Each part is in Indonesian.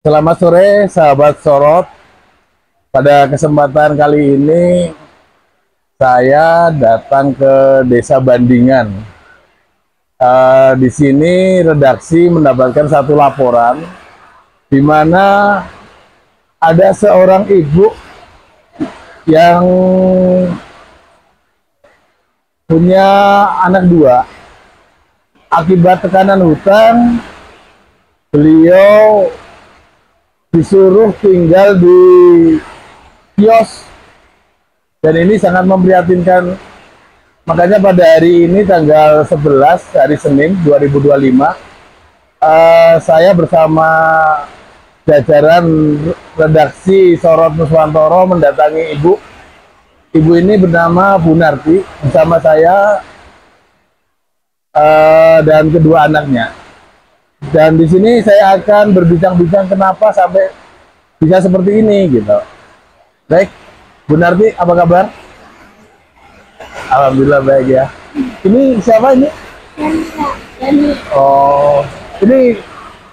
Selamat sore, sahabat Sorot. Pada kesempatan kali ini, saya datang ke Desa Bandingan. Di sini redaksi mendapatkan satu laporan, di mana ada seorang ibu yang punya anak dua. Akibat tekanan hutang, beliau disuruh tinggal di kios, dan ini sangat memprihatinkan. Makanya pada hari ini tanggal 11 hari Senin 2025, saya bersama jajaran redaksi Sorot Nuswantoro mendatangi ibu. Ibu ini bernama Bu Narti, bersama saya dan kedua anaknya. Dan di sini saya akan berbincang-bincang kenapa sampai bisa seperti ini gitu. Baik, Bu Narti, apa kabar? Alhamdulillah baik ya. Ini siapa ini? Oh, ini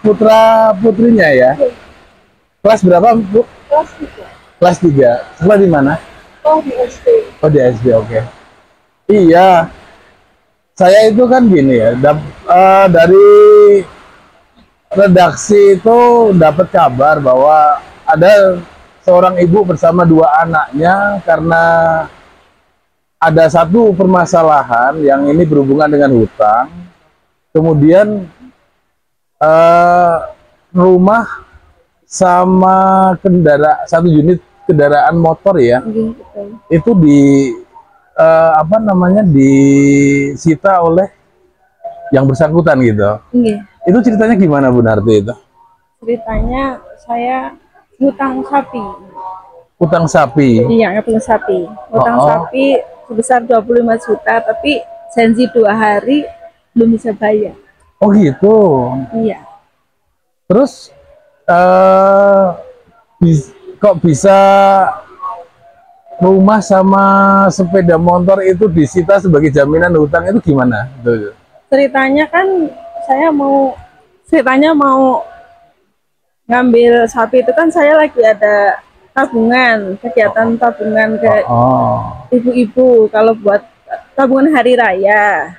putra putrinya ya? Kelas berapa, Bu? Kelas 3. Kelas 3. Sekolah di mana? Oh, di SD. Oh, di SD, oke. Iya, saya itu kan gini ya, dari redaksi itu dapat kabar bahwa ada seorang ibu bersama dua anaknya karena ada satu permasalahan yang ini berhubungan dengan hutang. Kemudian rumah sama satu unit kendaraan motor ya, Betul. itu disita oleh yang bersangkutan gitu. Iya. Itu ceritanya gimana, Bu Narti itu? Ceritanya saya ngutang sapi. Utang sapi. Iya, ngutang sapi. Ngutang sapi sebesar 25 juta, tapi janji 2 hari belum bisa bayar. Oh gitu. Iya. Terus kok bisa rumah sama sepeda motor itu disita sebagai jaminan hutang, itu gimana? Tuh. Ceritanya kan ceritanya mau ngambil sapi itu kan saya lagi ada tabungan, kegiatan tabungan ke ibu-ibu kalau buat tabungan hari raya.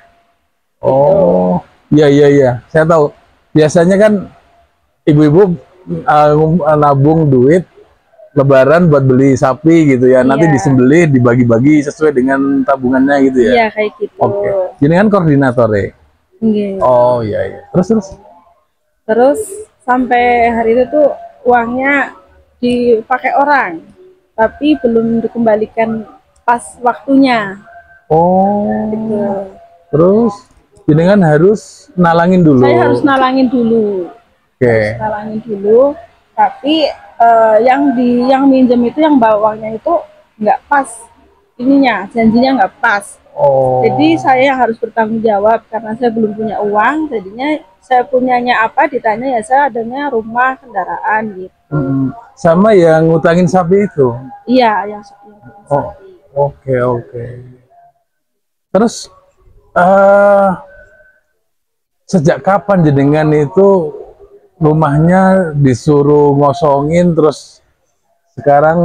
Oh, iya iya iya, saya tahu. Biasanya kan ibu-ibu nabung duit Lebaran buat beli sapi gitu ya. Nanti Iya. disembelih, dibagi-bagi sesuai dengan tabungannya gitu ya. Iya, kayak gitu. Oke. Ini kan koordinator ya. Iya. Oh iya iya. Terus sampai hari itu tuh uangnya dipakai orang, tapi belum dikembalikan pas waktunya. Oh. Gitu. Terus ini kan harus nalangin dulu. Saya harus nalangin dulu. Oke. Nalangin dulu, tapi yang minjem itu, yang bawanya itu nggak pas ininya, janjinya nggak pas. Oh. Jadi saya harus bertanggung jawab karena saya belum punya uang. Jadinya saya punyanya apa, ditanya ya saya adanya rumah, kendaraan gitu. Sama yang ngutangin sapi itu. Iya, yang Oh, sapi. oke oke. Terus sejak kapan jenengan itu rumahnya disuruh ngosongin, terus sekarang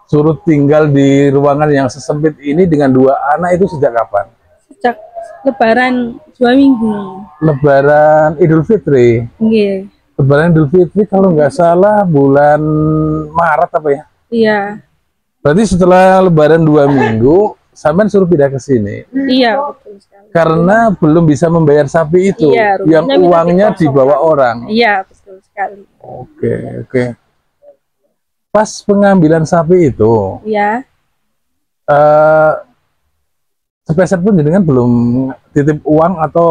suruh tinggal di ruangan yang sesempit ini dengan dua anak, itu sejak kapan? Sejak Lebaran 2 minggu. Lebaran Idul Fitri. Iya. Lebaran Idul Fitri kalau nggak salah bulan Maret apa ya? Iya. Berarti setelah Lebaran 2 minggu, sampean suruh pindah ke sini. Iya, betul sekali. Karena belum bisa membayar sapi itu, Iya, yang rumahnya uangnya dikosongkan. dibawa orang. Iya, betul sekali. Oke, oke. Pas pengambilan sapi itu, Iya. sepeser pun jenengan belum titip uang atau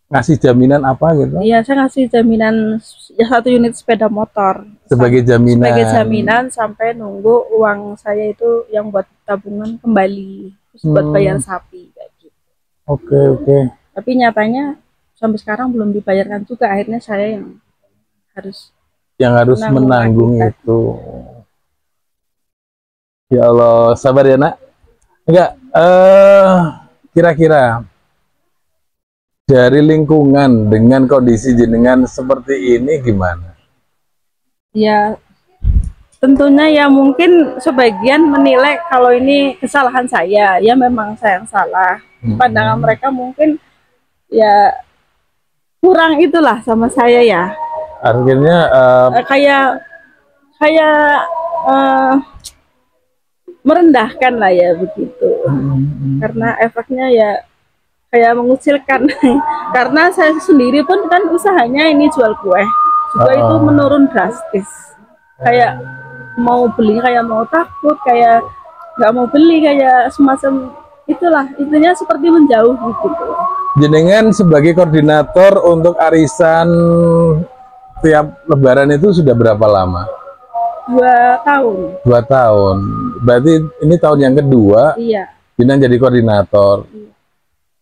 ngasih jaminan apa gitu? Iya, saya ngasih jaminan ya 1 unit sepeda motor. Sebagai jaminan. Sebagai jaminan sampai nunggu uang saya itu yang buat tabungan kembali, terus buat bayar sapi kayak gitu. Oke, oke. Tapi nyatanya sampai sekarang belum dibayarkan juga. Akhirnya saya yang harus menanggung akibat. itu. Ya Allah, sabar ya nak. Enggak, kira-kira dari lingkungan dengan kondisi jenengan seperti ini gimana? Ya, tentunya ya mungkin sebagian menilai kalau ini kesalahan saya, ya memang saya yang salah. Pandangan mereka mungkin ya kurang itulah sama saya ya. Akhirnya Kayak kayak eh, merendahkan lah ya begitu. Karena efeknya ya kayak mengucilkan. Karena saya sendiri pun kan usahanya ini jual kue, juga itu menurun drastis. Kayak mau beli kayak mau takut, kayak nggak mau beli, kayak semacam itulah, intinya seperti menjauh gitu. jenengan sebagai koordinator untuk arisan tiap lebaran itu sudah berapa lama? 2 tahun. 2 tahun. Berarti ini tahun yang kedua Iya. jenengan jadi koordinator.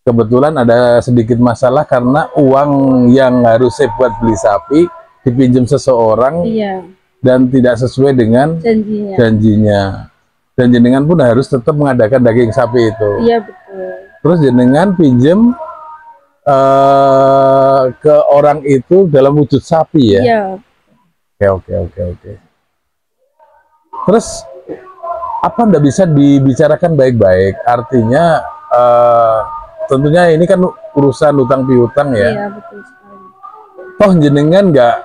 Kebetulan ada sedikit masalah karena uang yang harusnya buat beli sapi dipinjam seseorang, Iya. dan tidak sesuai dengan janjinya. Dan jenengan pun harus tetap mengadakan daging sapi itu. Iya betul. Terus jenengan pinjam ke orang itu dalam wujud sapi ya? Iya. Oke. Terus apa ndak bisa dibicarakan baik-baik? Artinya tentunya ini kan urusan utang piutang ya. Iya betul sekali. Toh jenengan nggak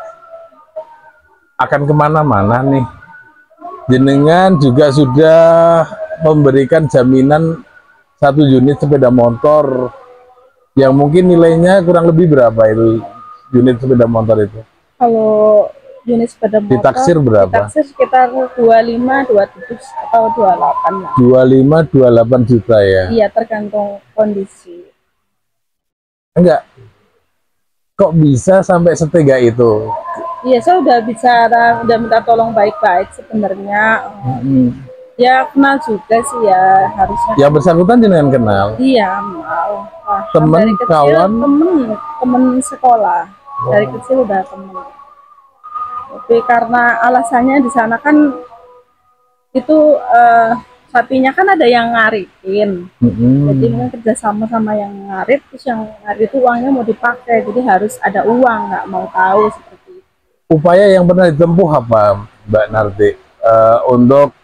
akan kemana-mana nih. Jenengan juga sudah memberikan jaminan 1 unit sepeda motor yang mungkin nilainya kurang lebih berapa itu unit sepeda motor itu? Kalau unit sepeda motor ditaksir berapa? Ditaksir sekitar 25, 27 atau 28 lah. 25-28 juta ya? Iya, tergantung kondisi. Enggak. Kok bisa sampai setega itu? Iya, saya udah bicara, udah minta tolong baik-baik sebenarnya. Ya kenal juga sih ya, harusnya. Yang bersangkutan jenengan kenal? Iya, mau. Temen, dari kecil, kawan? temen sekolah. Dari kecil udah temen. Tapi karena alasannya di sana kan itu sapinya kan ada yang ngaritin. Jadi mungkin kerjasama sama yang ngarit, terus yang ngarit itu uangnya mau dipakai, jadi harus ada uang, nggak mau tahu seperti itu. Upaya yang pernah ditempuh apa, Mbak Narti, untuk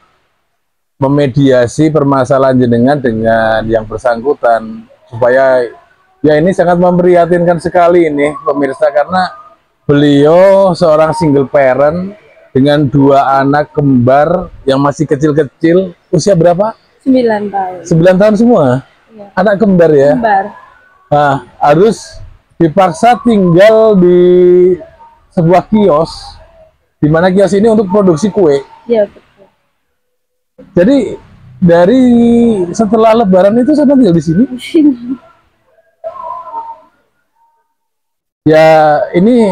memediasi permasalahan jenengan dengan yang bersangkutan, supaya ya ini sangat memprihatinkan sekali ini pemirsa, karena beliau seorang single parent dengan 2 anak kembar yang masih kecil-kecil. Usia berapa? 9 tahun. 9 tahun semua? Ya. Anak kembar ya? Kembar. Nah, harus dipaksa tinggal di sebuah kios, di mana kios ini untuk produksi kue. Iya, betul. Jadi dari setelah Lebaran itu saya tinggal di sini. Ya, ini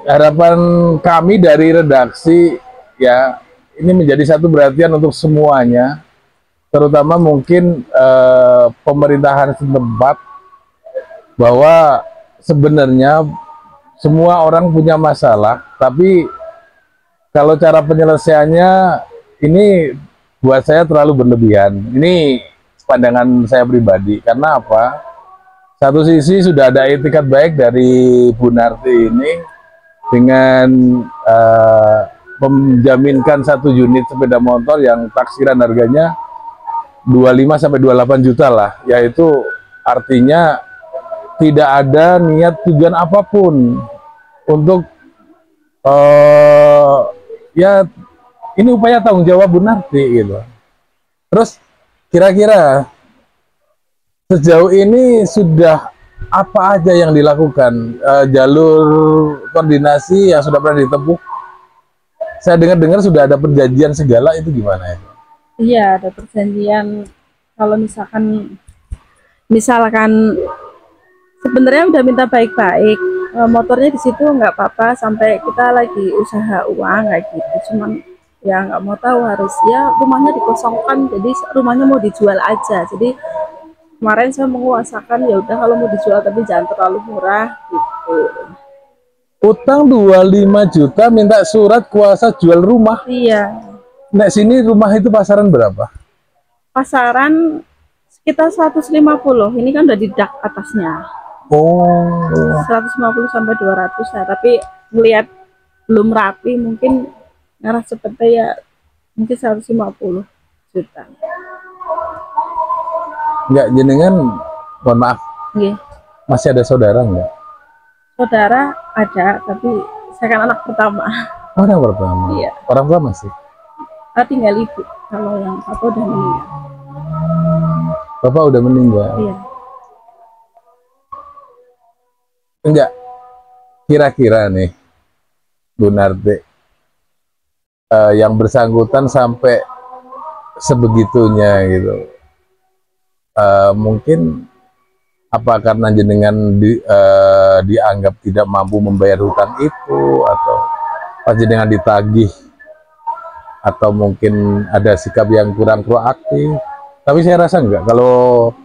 harapan kami dari redaksi ya, ini menjadi satu perhatian untuk semuanya, terutama mungkin pemerintahan setempat, bahwa sebenarnya semua orang punya masalah, tapi kalau cara penyelesaiannya ini buat saya terlalu berlebihan. Ini pandangan saya pribadi. Karena apa? Satu sisi sudah ada etikat baik dari Bu Narti ini dengan menjaminkan 1 unit sepeda motor yang taksiran harganya 25-28 juta lah, yaitu artinya tidak ada niat tujuan apapun untuk ya ini upaya tanggung jawab Bu Narti gitu. Terus kira-kira sejauh ini sudah apa aja yang dilakukan, jalur koordinasi yang sudah pernah ditempuh? Saya dengar-dengar sudah ada perjanjian segala, itu gimana itu? Iya, ada perjanjian. Kalau misalkan sebenarnya udah minta baik-baik, motornya di situ nggak apa-apa sampai kita lagi usaha uang kayak gitu. Cuman ya nggak mau tahu, harus ya rumahnya dikosongkan, jadi rumahnya mau dijual aja. Jadi kemarin saya menguasakan ya udah kalau mau dijual tapi jangan terlalu murah gitu. Utang 25 juta minta surat kuasa jual rumah. Iya. Nah, sini rumah itu pasaran berapa? Pasaran sekitar 150. Ini kan udah di dak atasnya. Oh. 150 sampai 200 ya, tapi melihat belum rapi, mungkin ngarah seperti ya mungkin 150 juta. Enggak, jenengan, mohon maaf, Nggih. masih ada saudara enggak? Saudara ada, tapi saya kan anak pertama. Oh, yang pertama. Iya. Orang tua masih? Tinggal ibu. Kalau yang satu udah meninggal. Bapak udah meninggal? Iya. Enggak. Kira-kira nih, Bu Narti, yang bersangkutan sampai sebegitunya gitu. Mungkin apa karena jenengan dianggap tidak mampu membayar hutang itu, atau pas jenengan ditagih, atau mungkin ada sikap yang kurang proaktif. Tapi saya rasa enggak, kalau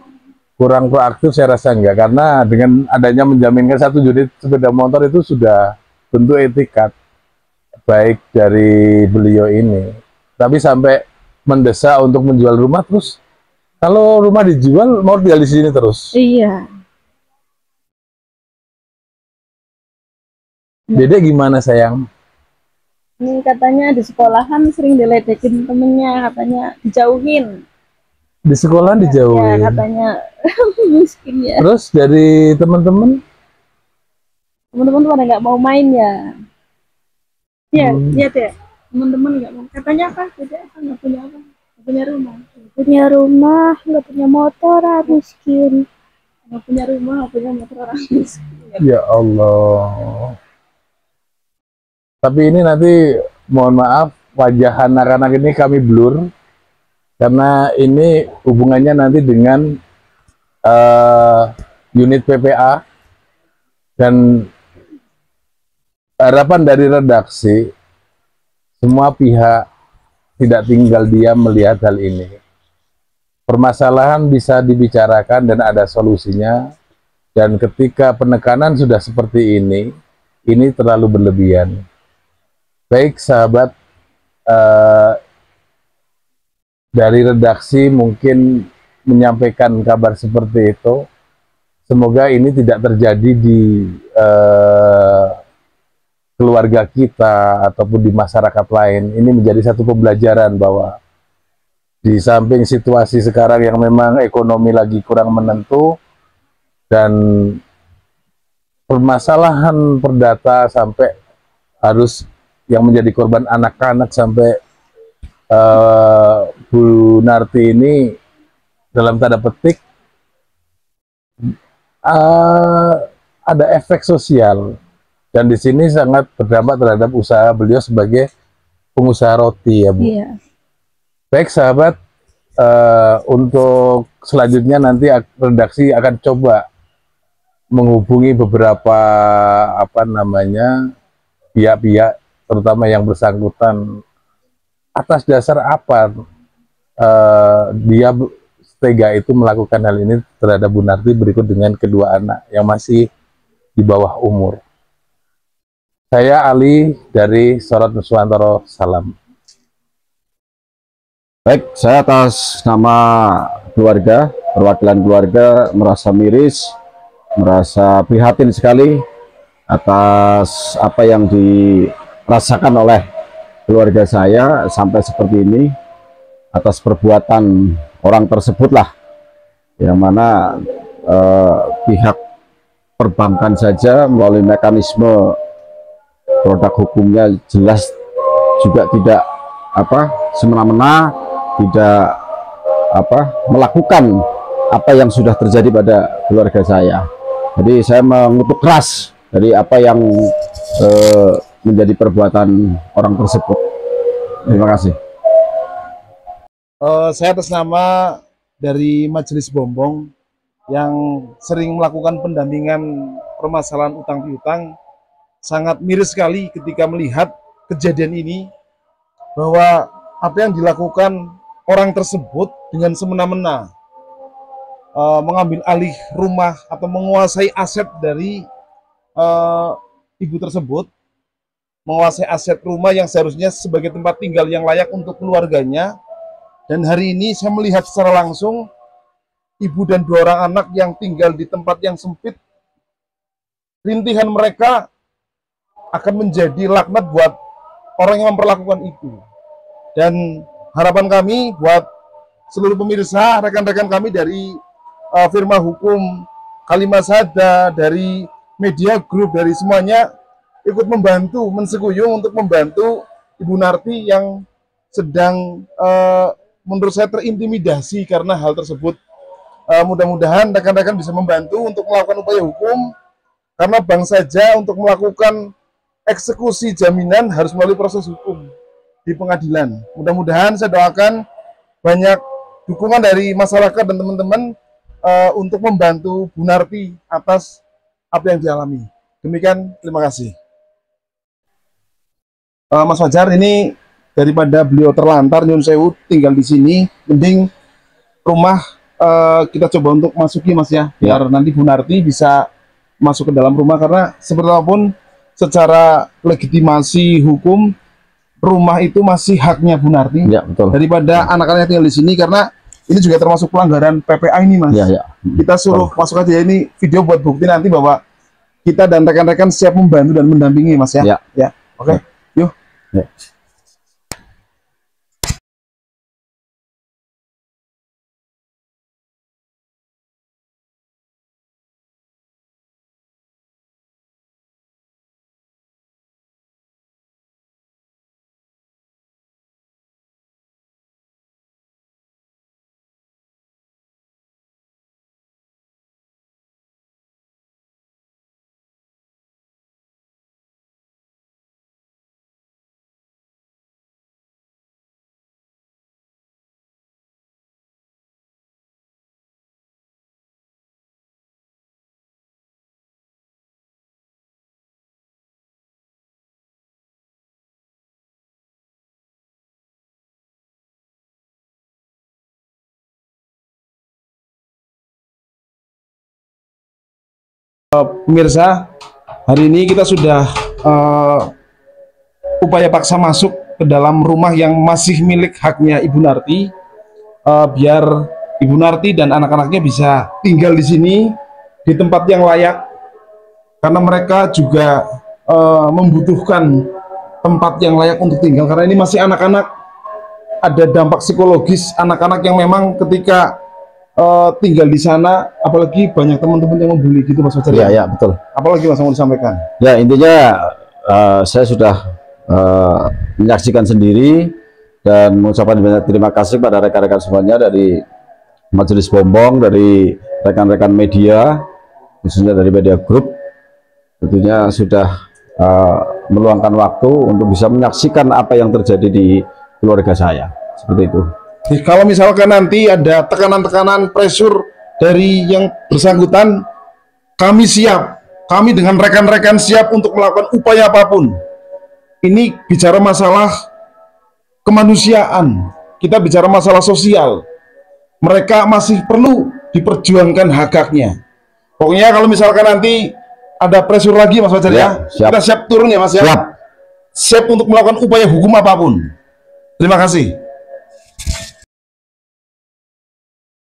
kurang proaktif saya rasa enggak, karena dengan adanya menjaminkan 1 unit sepeda motor itu sudah bentuk etikat baik dari beliau ini. Tapi sampai mendesak untuk menjual rumah, terus kalau rumah dijual mau tinggal di sini terus. Iya. Dede gimana sayang? Ini katanya di sekolahan sering diledekin temennya, katanya dijauhin. Di sekolah dijauhin. Ya, katanya miskin ya. Terus dari teman-teman? Teman-teman pada nggak mau main ya. Iya, iya deh. Teman-teman nggak mau. Katanya apa? Tidak, nggak punya apa? Nggak punya rumah. Punya rumah, nggak punya motor, miskin. Nggak punya rumah, nggak punya motor, orang miskin. Ya Allah. Tapi ini nanti mohon maaf, wajah anak-anak ini kami blur karena ini hubungannya nanti dengan unit PPA, dan harapan dari redaksi semua pihak tidak tinggal diam melihat hal ini. Permasalahan bisa dibicarakan dan ada solusinya, dan ketika penekanan sudah seperti ini terlalu berlebihan. Baik sahabat, dari redaksi mungkin menyampaikan kabar seperti itu. Semoga ini tidak terjadi di keluarga kita ataupun di masyarakat lain. Ini menjadi satu pembelajaran bahwa di samping situasi sekarang yang memang ekonomi lagi kurang menentu, dan permasalahan perdata sampai harus yang menjadi korban anak-anak, sampai Bu Narti ini dalam tanda petik ada efek sosial, dan di sini sangat berdampak terhadap usaha beliau sebagai pengusaha roti ya Bu. Iya. Baik sahabat, untuk selanjutnya nanti redaksi akan coba menghubungi beberapa pihak-pihak terutama yang bersangkutan, atas dasar apa dia tega itu melakukan hal ini terhadap Bu Narti berikut dengan kedua anak yang masih di bawah umur. Saya Ali dari Sorot Nuswantoro, salam. Baik, saya atas nama keluarga, perwakilan keluarga merasa miris, merasa prihatin sekali atas apa yang dirasakan oleh keluarga saya sampai seperti ini, atas perbuatan orang tersebutlah, yang mana pihak perbankan saja melalui mekanisme produk hukumnya jelas juga tidak semena-mena, tidak melakukan apa yang sudah terjadi pada keluarga saya. Jadi saya mengutuk keras dari apa yang menjadi perbuatan orang tersebut. Terima kasih. Saya atas nama dari Majelis Bombong yang sering melakukan pendampingan permasalahan utang piutang, sangat miris sekali ketika melihat kejadian ini, bahwa apa yang dilakukan orang tersebut dengan semena-mena, mengambil alih rumah atau menguasai aset dari ibu tersebut, menguasai aset rumah yang seharusnya sebagai tempat tinggal yang layak untuk keluarganya. Dan hari ini saya melihat secara langsung ibu dan 2 orang anak yang tinggal di tempat yang sempit, rintihan mereka akan menjadi laknat buat orang yang memperlakukan itu. Dan harapan kami buat seluruh pemirsa, rekan-rekan kami dari firma hukum Kalimat Sada, dari media group, dari semuanya ikut membantu, mensekuyung untuk membantu Ibu Narti yang sedang menurut saya terintimidasi karena hal tersebut. Mudah-mudahan rekan-rekan bisa membantu untuk melakukan upaya hukum, karena bank saja untuk melakukan eksekusi jaminan harus melalui proses hukum di pengadilan. Mudah-mudahan saya doakan banyak dukungan dari masyarakat dan teman-teman untuk membantu Bu Narti atas apa yang dialami. Demikian, terima kasih. Mas Fajar, ini daripada beliau terlantar nyun sewu tinggal di sini, mending rumah kita coba untuk masuki Mas ya, biar nanti Bu Narti bisa masuk ke dalam rumah, karena seperti apapun secara legitimasi hukum rumah itu masih haknya Bu Narti. Ya, betul. Daripada anak-anaknya tinggal di sini, karena ini juga termasuk pelanggaran PPA ini Mas. Ya, ya. Kita suruh masuk aja, ini video buat bukti nanti bahwa kita dan rekan-rekan siap membantu dan mendampingi Mas ya. Ya, ya. Oke. Yuk. Ya. Pemirsa, hari ini kita sudah upaya paksa masuk ke dalam rumah yang masih milik haknya Ibu Narti, biar Ibu Narti dan anak-anaknya bisa tinggal di sini di tempat yang layak, karena mereka juga membutuhkan tempat yang layak untuk tinggal, karena ini masih anak-anak. Ada dampak psikologis anak-anak yang memang ketika tinggal di sana, apalagi banyak teman-teman yang membuli gitu Mas Fajar. Ya, betul. Apalagi Mas mau disampaikan? Ya, intinya saya sudah menyaksikan sendiri dan mengucapkan banyak terima kasih pada rekan-rekan semuanya dari Majelis Bombong, dari rekan-rekan media, khususnya dari media group. Tentunya sudah meluangkan waktu untuk bisa menyaksikan apa yang terjadi di keluarga saya. Seperti itu. Kalau misalkan nanti ada tekanan-tekanan, pressure dari yang bersangkutan, kami siap, kami dengan rekan-rekan siap untuk melakukan upaya apapun. Ini bicara masalah kemanusiaan, kita bicara masalah sosial. Mereka masih perlu diperjuangkan hak-haknya. Pokoknya kalau misalkan nanti ada pressure lagi Mas Fajar ya, siap. Kita siap turun ya Mas ya. Siap. Siap untuk melakukan upaya hukum apapun. Terima kasih.